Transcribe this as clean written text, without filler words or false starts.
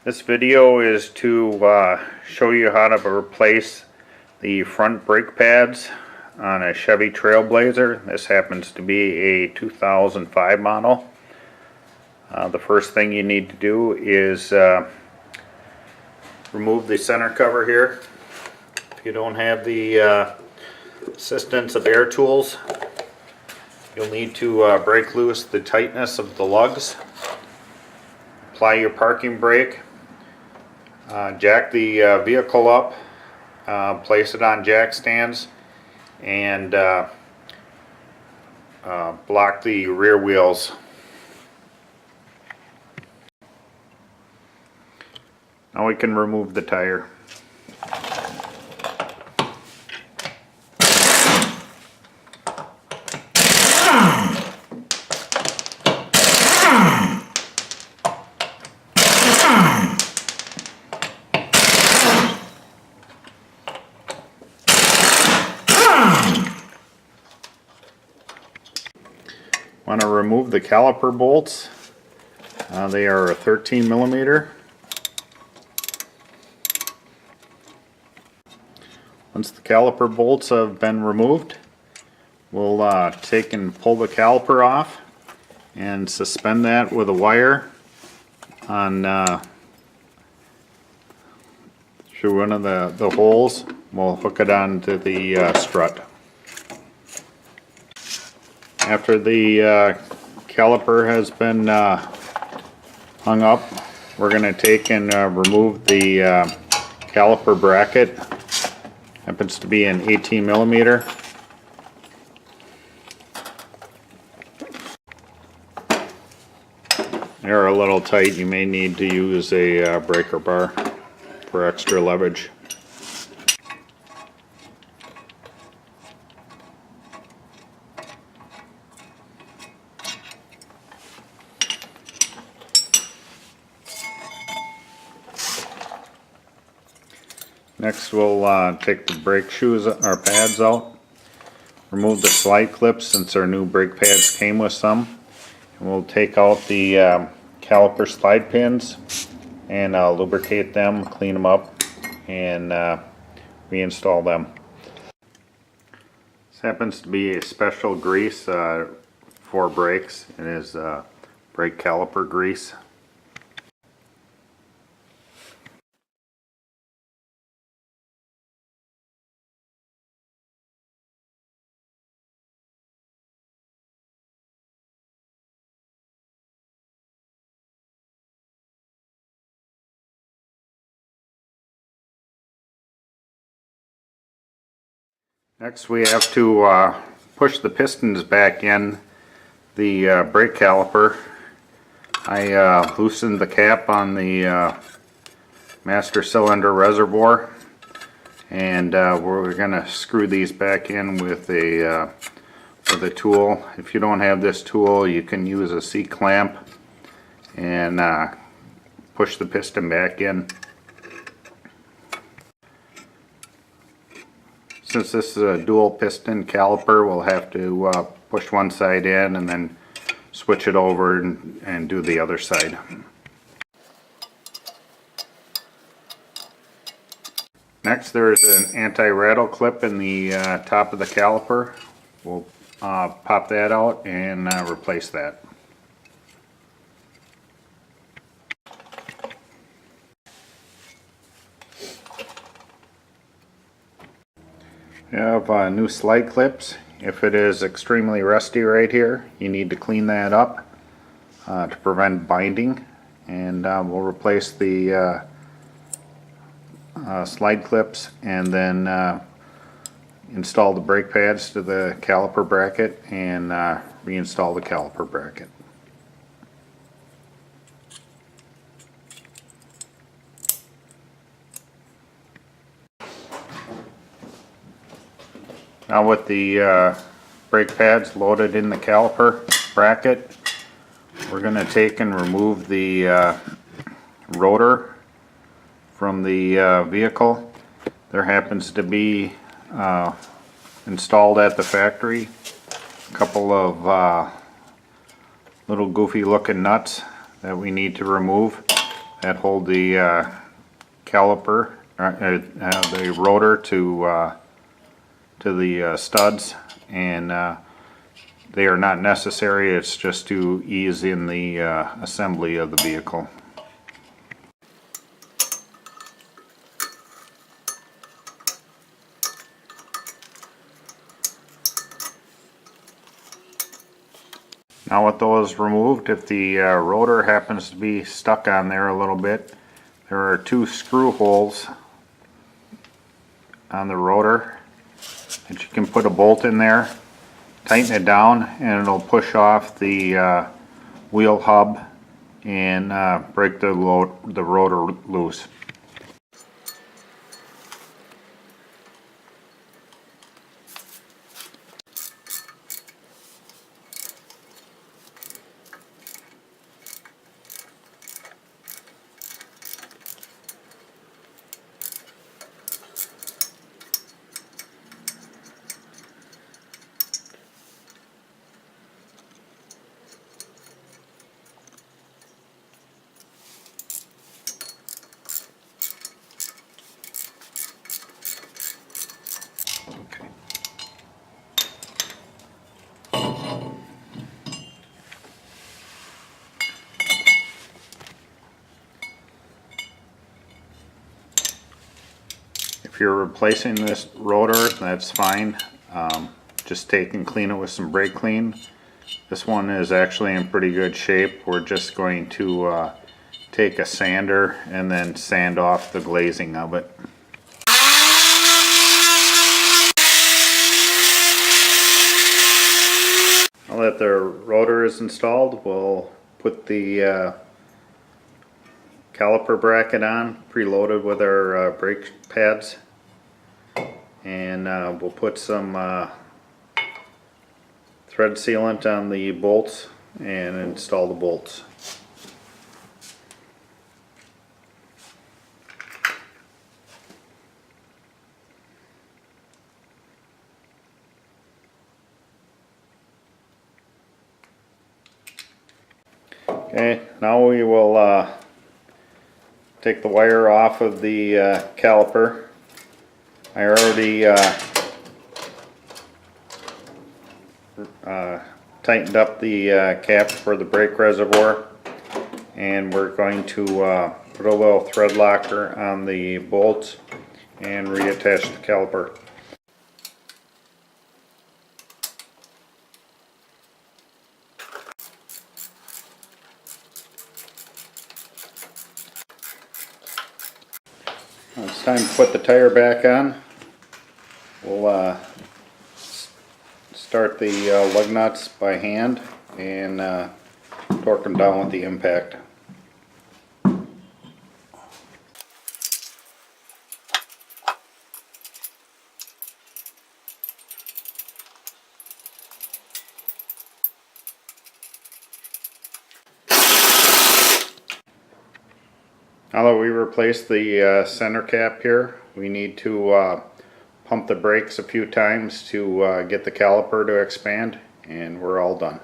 This video is to show you how to replace the front brake pads on a Chevy Trailblazer. This happens to be a 2005 model. The first thing you need to do is remove the center cover here. If you don't have the assistance of air tools, you'll need to break loose the tightness of the lugs. Apply your parking brake. Jack the vehicle up, place it on jack stands, and block the rear wheels. Now we can remove the tire. Want to remove the caliper bolts. They are 13 millimeter. Once the caliper bolts have been removed, we'll take and pull the caliper off and suspend that with a wire on through one of the holes. We'll hook it onto the strut. After the caliper has been hung up, we're going to take and remove the caliper bracket. Happens to be an 18 millimeter. They're a little tight. You may need to use a breaker bar for extra leverage. Next we'll take the brake shoes or pads out, remove the slide clips since our new brake pads came with some, and we'll take out the caliper slide pins and lubricate them, clean them up, and reinstall them. This happens to be a special grease for brakes. It is brake caliper grease. Next we have to push the pistons back in the brake caliper. I loosened the cap on the master cylinder reservoir, and we're going to screw these back in with a tool. If you don't have this tool, you can use a C-clamp and push the piston back in. Since this is a dual piston caliper, we'll have to push one side in and then switch it over and do the other side. Next, there's an anti-rattle clip in the top of the caliper. We'll pop that out and replace that. We have new slide clips. If it is extremely rusty right here, you need to clean that up to prevent binding, and we'll replace the slide clips and then install the brake pads to the caliper bracket and reinstall the caliper bracket. Now with the brake pads loaded in the caliper bracket, we're going to take and remove the rotor from the vehicle. There happens to be installed at the factory a couple of little goofy looking nuts that we need to remove. that hold the caliper, the rotor to the studs, and they are not necessary. It's just to ease in the assembly of the vehicle. Now with those removed, if the rotor happens to be stuck on there a little bit, there are 2 screw holes on the rotor that you can put a bolt in there, tighten it down, and it'll push off the wheel hub and break the rotor loose. If you're replacing this rotor, that's fine. Just take and clean it with some brake clean. This one is actually in pretty good shape. We're just going to take a sander and then sand off the glazing of it. Now that the rotor is installed, we'll put the caliper bracket on, preloaded with our brake pads, and we'll put some thread sealant on the bolts and install the bolts. Okay, now we will take the wire off of the caliper. I already tightened up the cap for the brake reservoir, and we're going to put a little thread locker on the bolts and reattach the caliper. It's time to put the tire back on. We'll start the lug nuts by hand and torque them down with the impact. Now that we replaced the center cap here, we need to pump the brakes a few times to get the caliper to expand, and we're all done.